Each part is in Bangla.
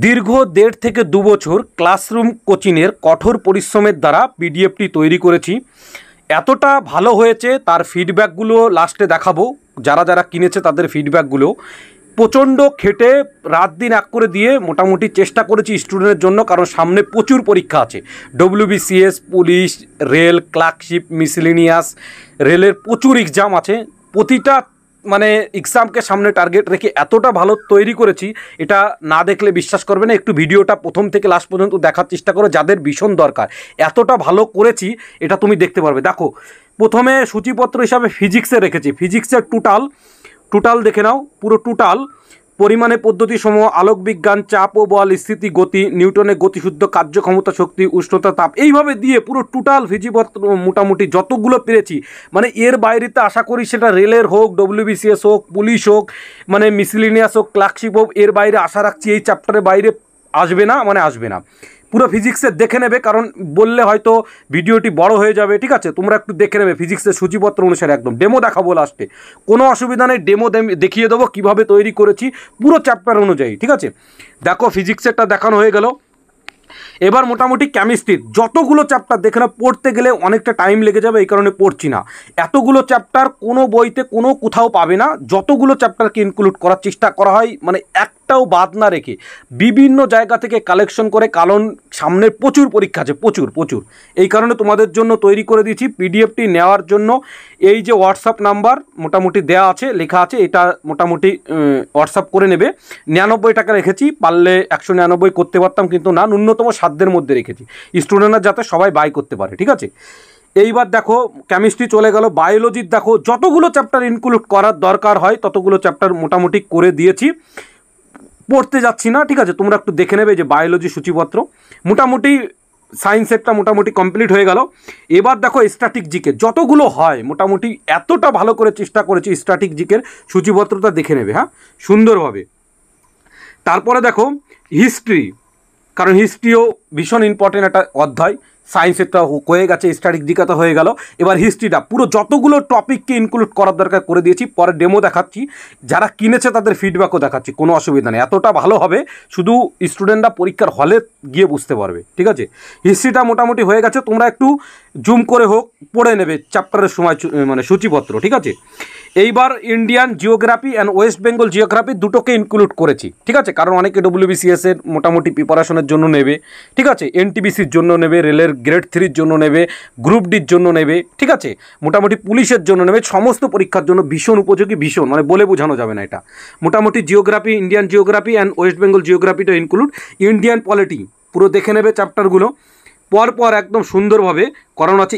দীর্ঘ 1.5 থেকে 2 বছর ক্লাসরুম কোচিংয়ের কঠোর পরিশ্রমের দ্বারা পিডিএফটি তৈরি করেছি। এতটা ভালো হয়েছে তার ফিডব্যাকগুলো লাস্টে দেখাবো। যারা যারা কিনেছে তাদের ফিডব্যাকগুলো প্রচণ্ড খেটে রাত দিন এক করে দিয়ে মোটামুটি চেষ্টা করেছি স্টুডেন্টের জন্য, কারণ সামনে প্রচুর পরীক্ষা আছে। WBCS, police, rail, clerkship, miscellaneous, রেলের প্রচুর এক্সাম আছে। প্রতিটা মানে এক্সামকে সামনে টার্গেট রেখে এতটা ভালো তৈরি করেছি, এটা না দেখলে বিশ্বাস করবে না। একটু ভিডিওটা প্রথম থেকে লাস্ট পর্যন্ত দেখার চেষ্টা করো, যাদের ভীষণ দরকার। এতটা ভালো করেছি এটা তুমি দেখতে পারবে। দেখো, প্রথমে সূচিপত্র হিসাবে ফিজিক্সে রেখেছি। ফিজিক্সের টোটাল দেখে নাও, পুরো টোটাল পরিমাণে পদ্ধতিসমূহ, আলোক বিজ্ঞান, চাপ ও বল, স্থিতি, গতি, নিউটনের গতিসূত্র, কার্যক্ষমতা, শক্তি, উষ্ণতা, তাপ, এইভাবে দিয়ে পুরো টোটাল ফিজিপত্র মোটামুটি যতগুলো পেরেছি। মানে এর বাইরেতে আশা করি সেটা রেলের হোক, ডব্লিউবিসিএস হোক, পুলিশ হোক, মানে মিসেলেনিয়াস হোক, ক্লার্কশিপ হোক, এর বাইরে আশা রাখছি এই চ্যাপ্টারের বাইরে আসবে না, মানে আসবে না। পুরো ফিজিক্সের দেখে নেবে, কারণ বললে হয়তো ভিডিওটি বড় হয়ে যাবে। ঠিক আছে, তোমরা একটু দেখে নেবে ফিজিক্সের সূচিপত্র অনুসারে। একদম ডেমো দেখাবো লাস্টে, কোনো অসুবিধা নেই। ডেমো দেখিয়ে দেবো কীভাবে তৈরি করেছি পুরো চ্যাপ্টার অনুযায়ী। ঠিক আছে, দেখো ফিজিক্সেরটা দেখানো হয়ে গেল। এবার মোটামুটি কেমিস্ট্রির যতগুলো চ্যাপ্টার দেখে না, পড়তে গেলে অনেকটা টাইম লেগে যাবে, এই কারণে পড়ছি না। এতগুলো চ্যাপ্টার কোনো বইতে কোথাও পাবে না। যতগুলো চ্যাপ্টারকে ইনক্লুড করার চেষ্টা করা হয়, মানে একটাও বাদ না রেখে বিভিন্ন জায়গা থেকে কালেকশন করে, কারণ সামনের প্রচুর পরীক্ষা আছে, প্রচুর। এই কারণে তোমাদের জন্য তৈরি করে দিয়েছি। পিডিএফটি নেওয়ার জন্য এই যে হোয়াটসঅ্যাপ নাম্বার মোটামুটি দেওয়া আছে, লেখা আছে, এটা মোটামুটি হোয়াটসঅ্যাপ করে নেবে। 99 টাকা রেখেছি, পারলে 199 করতে পারতাম, কিন্তু না, ন্যূনতম সাধ্যের মধ্যে রেখেছি, স্টুডেন্টরা যাতে সবাই বাই করতে পারে। ঠিক আছে, এইবার দেখো কেমিস্ট্রি চলে গেল। বায়োলজির দেখো যতগুলো চ্যাপ্টার ইনক্লুড করার দরকার হয় ততগুলো চ্যাপ্টার মোটামুটি করে দিয়েছি, পড়তে যাচ্ছি না। ঠিক আছে, তোমরা একটু দেখে নেবে যে বায়োলজি সূচিপত্র মোটামুটি, সায়েন্সেরটা মোটামুটি কমপ্লিট হয়ে গেল। এবার দেখো স্ট্যাটিক জিকে যতগুলো হয় মোটামুটি এতটা ভালো করে চেষ্টা করেছি, স্ট্যাটিক জিকের সূচিপত্রটা দেখে নেবে, হ্যাঁ, সুন্দরভাবে। তারপরে দেখো হিস্ট্রি, কারণ হিস্ট্রিও ভীষণ ইম্পর্টেন্ট একটা অধ্যায়। সায়েন্সেরটা হয়ে গেছে, স্ট্যাটিক দিকাটা হয়ে গেল। এবার হিস্ট্রিটা পুরো যতগুলো টপিককে ইনক্লুড করার দরকার করে দিয়েছি। পরে ডেমো দেখাচ্ছি, যারা কিনেছে তাদের ফিডব্যাকও দেখাচ্ছি, কোনো অসুবিধা নেই। এতটা ভালো হবে, শুধু স্টুডেন্টরা পরীক্ষার হলে গিয়ে বুঝতে পারবে। ঠিক আছে, হিস্ট্রিটা মোটামুটি হয়ে গেছে, তোমরা একটু জুম করে হোক পড়ে নেবে চ্যাপ্টারের সময়, মানে সূচিপত্র। ঠিক আছে, এইবার Indian geography and West Bengal geography দুটোকে ইনক্লুড করেছি। ঠিক আছে, কারণ অনেকে ডব্লিউবিসিএস এর মোটামুটি প্রিপারেশনের জন্য নেবে। ঠিক আছে, এনটিপিসির জন্য নেবে, রেলের গ্রেড 3-র জন্য নেবে, গ্রুপ ডির জন্য নেবে। ঠিক আছে, মোটামুটি পুলিশের জন্য নেবে, সমস্ত পরীক্ষার জন্য ভীষণ উপযোগী, ভীষণ, মানে বলে বোঝানো যাবে না এটা। মোটামুটি geography, Indian geography and West Bengal জিওগ্রাফিটা ইনক্লুড। ইন্ডিয়ান পলিটি পুরো দেখে নেবে চ্যাপ্টারগুলো পরপর একদম সুন্দরভাবে করানো আছে।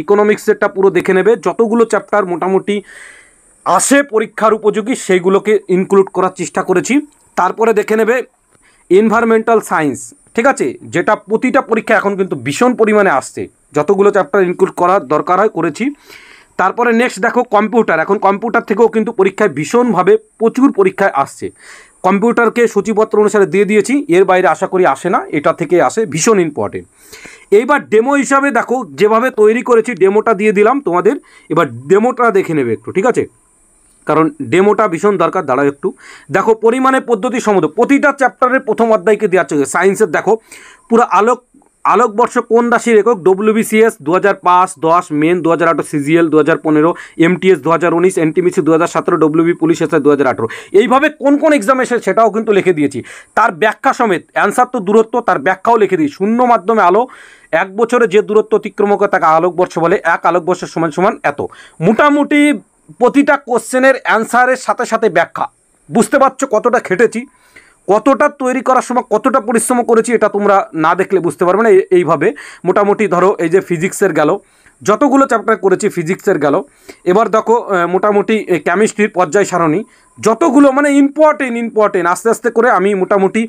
ইকোনমিক্সেরটা পুরো দেখে নেবে, যতগুলো চ্যাপ্টার মোটামুটি আসে পরীক্ষার উপযোগী সেইগুলোকে ইনক্লুড করার চেষ্টা করেছি। তারপরে দেখে নেবে এনভায়রনমেন্টাল সায়েন্স। ঠিক আছে, যেটা প্রতিটা পরীক্ষা এখন কিন্তু ভীষণ পরিমাণে আসছে, যতগুলো চ্যাপ্টার ইনক্লুড করার দরকার হয় করেছি। তারপরে নেক্সট দেখো কম্পিউটার, এখন কম্পিউটার থেকেও কিন্তু পরীক্ষায় ভীষণভাবে প্রচুর পরীক্ষায় আসছে। কম্পিউটারকে সূচিপত্র অনুসারে দিয়ে দিয়েছি, এর বাইরে আশা করি আসে না, এটা থেকে আসে, ভীষণ ইম্পর্টেন্ট। এইবার ডেমো হিসাবে দেখো যেভাবে তৈরি করেছি, ডেমোটা দিয়ে দিলাম তোমাদের। এবার ডেমোটা দেখে নেবে একটু। ঠিক আছে, কারণ ডেমোটা ভীষণ দরকার। দাঁড়াও একটু দেখো, পরিমাণে পদ্ধতি সমুদ্র, প্রতিটা চ্যাপ্টারের প্রথম অধ্যায়কে দেওয়া হচ্ছে। সায়েন্সের দেখো পুরো আলোকবর্ষ কোন রাশির একক, WBCS 2005-10, main 2018, CGL 2015, MTS 2019, NTPC 2017, WB police SI 2018। এইভাবে কোন এক্সাম এসে সেটাও কিন্তু লিখে দিয়েছি, তার ব্যাখ্যা সমেত। অ্যান্সার তো দূরত্ব, তার ব্যাখ্যাও লিখে দিই। শূন্য মাধ্যমে আলো, 1 বছরে যে দূরত্ব অতিক্রম করে তাকে আলোকবর্ষ বলে। 1 আলোকবর্ষের সমান এত। মোটামুটি প্রতিটা কোশ্চেনের অ্যান্সারের সাথে সাথে ব্যাখ্যা। বুঝতে পারছো কতটা খেটেছি, কতটা তৈরি করার সময় কতটা পরিশ্রম করেছি, এটা তোমরা না দেখলে বুঝতে পারবে না। এইভাবে মোটামুটি ধরো এই যে ফিজিক্সের গেল, যতগুলো চ্যাপ্টার করেছি ফিজিক্সের গেল। এবার দেখো মোটামুটি কেমিস্ট্রির পর্যায় সারণী, যতগুলো মানে ইম্পর্টেন্ট আস্তে আস্তে করে আমি মোটামুটি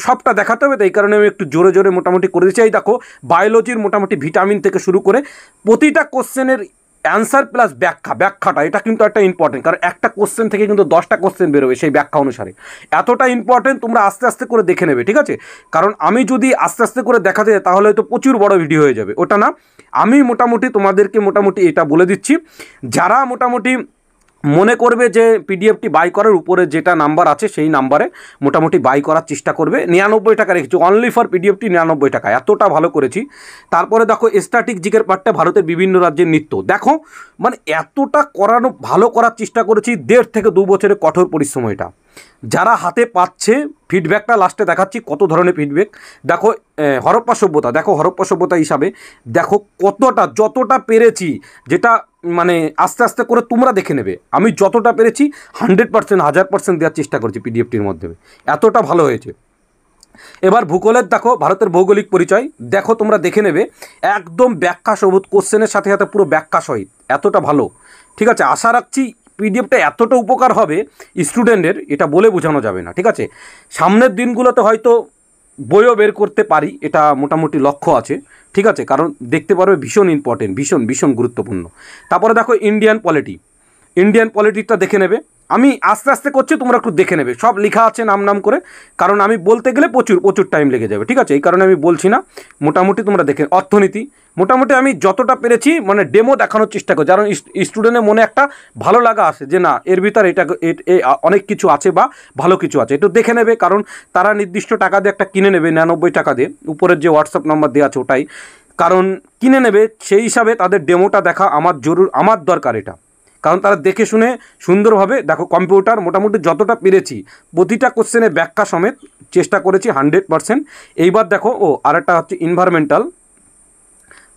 সবটা দেখাতে হবে, এই কারণে আমি একটু জোরে মোটামুটি করে দিচ্ছি। এই দেখো বায়োলজির মোটামুটি ভিটামিন থেকে শুরু করে প্রতিটা কোশ্চেনের অ্যান্সার প্লাস ব্যাখ্যাটা, এটা কিন্তু একটা ইম্পর্টেন্ট, কারণ একটা কোশ্চেন থেকে কিন্তু 10টা কোশ্চেন বেরোবে সেই ব্যাখ্যা অনুসারে। এতটা ইম্পর্টেন্ট, তোমরা আস্তে আস্তে করে দেখে নেবে। ঠিক আছে, কারণ আমি যদি আস্তে আস্তে করে দেখাতে যাই তাহলে হয়তো প্রচুর বড় ভিডিও হয়ে যাবে, ওটা না। আমি মোটামুটি তোমাদেরকে মোটামুটি এটা বলে দিচ্ছি, যারা মোটামুটি মনে করবে যে পিডিএফটি বাই করার উপরে যেটা নাম্বার আছে সেই নাম্বারে মোটামুটি বাই করার চেষ্টা করবে। 99 টাকা রেখেছি অনলি ফর পিডিএফটি, 99 টাকা, এতটা ভালো করেছি। তারপরে দেখো স্ট্যাটিক জিকের পার্টটা ভারতের বিভিন্ন রাজ্যের নৃত্য, দেখো মানে এতটা করানো ভালো করার চেষ্টা করেছি, 1.5 থেকে 2 বছরের কঠোর পরিশ্রম এটা। যারা হাতে পাচ্ছে ফিডব্যাকটা লাস্টে দেখাচ্ছি কত ধরনের ফিডব্যাক। দেখো হরপ্পা সভ্যতা, দেখো হরপ্পা সভ্যতা হিসাবে দেখো কতটা, যতটা পেরেছি, যেটা মানে আস্তে আস্তে করে তোমরা দেখে নেবে, আমি যতটা পেরেছি 100%, 1000% দেওয়ার চেষ্টা করছি পিডিএফটির মাধ্যমে, এতটা ভালো হয়েছে। এবার ভূগোলের দেখো ভারতের ভৌগোলিক পরিচয়, দেখো তোমরা দেখে নেবে একদম ব্যাখ্যা সবুত, কোশ্চেনের সাথে সাথে পুরো ব্যাখ্যা সহিত, এতটা ভালো। ঠিক আছে, আশা রাখছি পিডিএফটা এতটা উপকার হবে স্টুডেন্টের, এটা বলে বোঝানো যাবে না। ঠিক আছে, সামনের দিনগুলোতে হয়তো বইও বের করতে পারি, এটা মোটামুটি লক্ষ্য আছে। ঠিক আছে, কারণ দেখতে পারবে ভীষণ ইম্পর্টেন্ট, ভীষণ ভীষণ গুরুত্বপূর্ণ। তারপরে দেখো ইন্ডিয়ান পলিটিকটা দেখে নেবে, আমি আস্তে আস্তে করছি, তোমরা একটু দেখে নেবে, সব লেখা আছে নাম নাম করে, কারণ আমি বলতে গেলে প্রচুর প্রচুর টাইম লেগে যাবে। ঠিক আছে, এই কারণে আমি বলছি না, মোটামুটি তোমরা দেখে। অর্থনীতি মোটামুটি আমি যতটা পেরেছি মানে ডেমো দেখানোর চেষ্টা করছি, কারণ স্টুডেন্টের মনে একটা ভালো লাগা আসে যে না এর ভিতরে এটা অনেক কিছু আছে বা ভালো কিছু আছে, একটু দেখে নেবে, কারণ তারা নির্দিষ্ট টাকা দিয়ে একটা কিনে নেবে, 99 টাকা দিয়ে, উপরের যে হোয়াটসঅ্যাপ নাম্বার দেওয়া আছে ওটাই, কারণ কিনে নেবে, সেই হিসাবে তাদের ডেমোটা দেখা আমার দরকার এটা, কারণ তারা দেখে শুনে সুন্দরভাবে দেখো। কম্পিউটার মোটামুটি যতটা পেরেছি প্রতিটা কোশ্চেনে ব্যাখ্যা সমেত চেষ্টা করেছি 100%। এইবার দেখো আরেকটা হচ্ছে এনভায়রনমেন্টাল,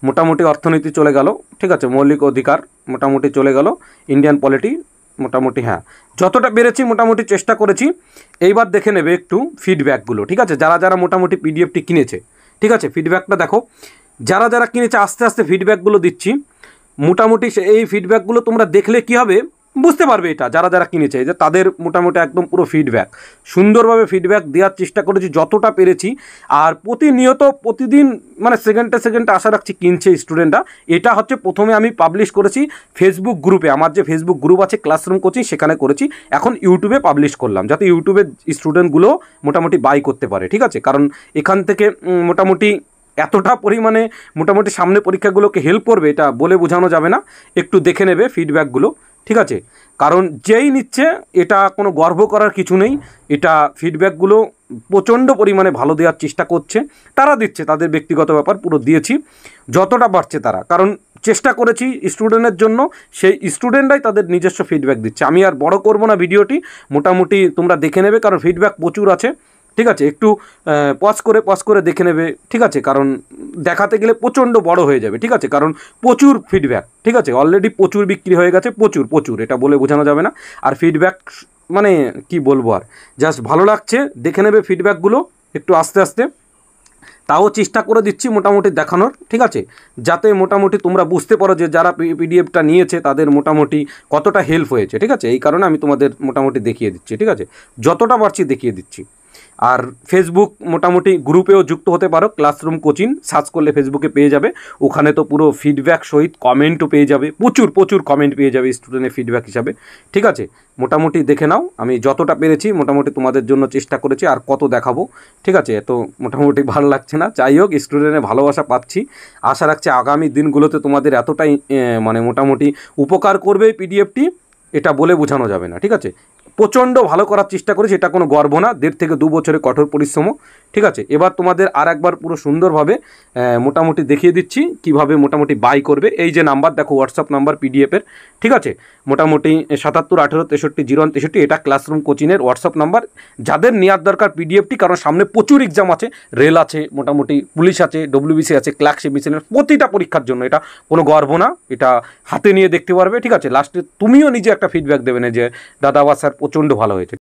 মোটামুটি অর্থনীতি চলে গেল। ঠিক আছে, মৌলিক অধিকার মোটামুটি চলে গেল, ইন্ডিয়ান পলিটি মোটামুটি হ্যাঁ যতটা পেরেছি মোটামুটি চেষ্টা করেছি। এইবার দেখে নেবে একটু ফিডব্যাকগুলো। ঠিক আছে, যারা যারা মোটামুটি পিডিএফটি কিনেছে, ঠিক আছে ফিডব্যাকটা দেখো, যারা যারা কিনেছে আস্তে আস্তে ফিডব্যাকগুলো দিচ্ছি। মোটামুটি এই ফিডব্যাকগুলো তোমরা দেখলে কী হবে বুঝতে পারবে, এটা যারা যারা কিনেছে যে তাদের মোটামুটি একদম পুরো ফিডব্যাক, সুন্দরভাবে ফিডব্যাক দেওয়ার চেষ্টা করেছি যতটা পেরেছি। আর প্রতিনিয়ত প্রতিদিন মানে সেকেন্ডে আশা রাখছি কিনছে স্টুডেন্টরা। এটা হচ্ছে প্রথমে আমি পাবলিশ করেছি ফেসবুক গ্রুপে, আমার যে ফেসবুক গ্রুপ আছে ক্লাসরুম কোচিং, সেখানে করেছি। এখন ইউটিউবে পাবলিশ করলাম যাতে ইউটিউবের স্টুডেন্টগুলো মোটামুটি বাই করতে পারে। ঠিক আছে, কারণ এখান থেকে মোটামুটি এতটা পরিমাণে মোটামুটি সামনে পরীক্ষাগুলোকে হেল্প করবে এটা বলে বোঝানো যাবে না, একটু দেখে নেবে ফিডব্যাকগুলো। ঠিক আছে, কারণ যেই নিচ্ছে এটা কোনো গর্ব করার কিছু নেই, এটা ফিডব্যাকগুলো প্রচণ্ড পরিমাণে ভালো দেওয়ার চেষ্টা করছে, তারা দিচ্ছে, তাদের ব্যক্তিগত ব্যাপার পুরো দিয়েছি যতটা পারছে তারা, কারণ চেষ্টা করেছি স্টুডেন্টের জন্য, সেই স্টুডেন্টরাই তাদের নিজস্ব ফিডব্যাক দিচ্ছে। আমি আর বড় করব না ভিডিওটি, মোটামুটি তোমরা দেখে নেবে, কারণ ফিডব্যাক প্রচুর আছে। ঠিক আছে, একটু পজ করে দেখে নেবে। ঠিক আছে, কারণ দেখাতে গেলে প্রচণ্ড বড় হয়ে যাবে। ঠিক আছে, কারণ প্রচুর ফিডব্যাক, ঠিক আছে অলরেডি প্রচুর বিক্রি হয়ে গেছে, প্রচুর, এটা বলে বোঝানো যাবে না। আর ফিডব্যাক মানে কি বলবো, আর জাস্ট ভালো লাগছে, দেখে নেবে ফিডব্যাকগুলো একটু আস্তে আস্তে, তাও চেষ্টা করে দিচ্ছি মোটামুটি দেখানোর। ঠিক আছে, যাতে মোটামুটি তোমরা বুঝতে পারো যে যারা পিডিএফটা নিয়েছে তাদের মোটামুটি কতটা হেল্প হয়েছে। ঠিক আছে, এই কারণে আমি তোমাদের মোটামুটি দেখিয়ে দিচ্ছি। ঠিক আছে, যতটা পারছি দেখিয়ে দিচ্ছি। আর ফেসবুক মোটামুটি গ্রুপেও যুক্ত হতে পারো, ক্লাসরুম কোচিং সার্চ করলে ফেসবুকে পেয়ে যাবে, ওখানে তো পুরো ফিডব্যাক সহিত কমেন্টও পেয়ে যাবে, প্রচুর কমেন্ট পেয়ে যাবে স্টুডেন্টের ফিডব্যাক হিসাবে। ঠিক আছে, মোটামুটি দেখে নাও, আমি যতটা পেরেছি মোটামুটি তোমাদের জন্য চেষ্টা করেছি, আর কত দেখাবো। ঠিক আছে, তো মোটামুটি ভালো লাগছে না, যাই হোক স্টুডেন্টের ভালোবাসা পাচ্ছি, আশা রাখছি আগামী দিনগুলোতে তোমাদের এতটাই মানে মোটামুটি উপকার করবে পিডিএফটি, এটা বলে বোঝানো যাবে না। ঠিক আছে, প্রচণ্ড ভালো করার চেষ্টা করেছি, এটা কোনো গর্ব না, 1.5 থেকে 2 বছরের কঠোর পরিশ্রম। ঠিক আছে, এবার তোমাদের আর একবার পুরো সুন্দরভাবে মোটামুটি দেখিয়ে দিচ্ছি কিভাবে মোটামুটি বাই করবে। এই যে নাম্বার দেখো হোয়াটসঅ্যাপ নাম্বার পিডিএফের, ঠিক আছে মোটামুটি 77 18 63 01 63, এটা ক্লাসরুম কোচিংয়ের হোয়াটসঅ্যাপ নাম্বার। যাদের নেওয়ার দরকার পিডিএফটি, কারণ সামনে প্রচুর এক্সাম আছে, রেল আছে, মোটামুটি পুলিশ আছে, ডব্লিউবিসি আছে, ক্লার্ক মিশনের প্রতিটা পরীক্ষার জন্য, এটা কোনো গর্ব না, এটা হাতে নিয়ে দেখতে পারবে। ঠিক আছে, লাস্টে তুমিও নিজে একটা ফিডব্যাক দেবে না যে দাদা বা স্যার প্রচণ্ড ভালো হয়েছে।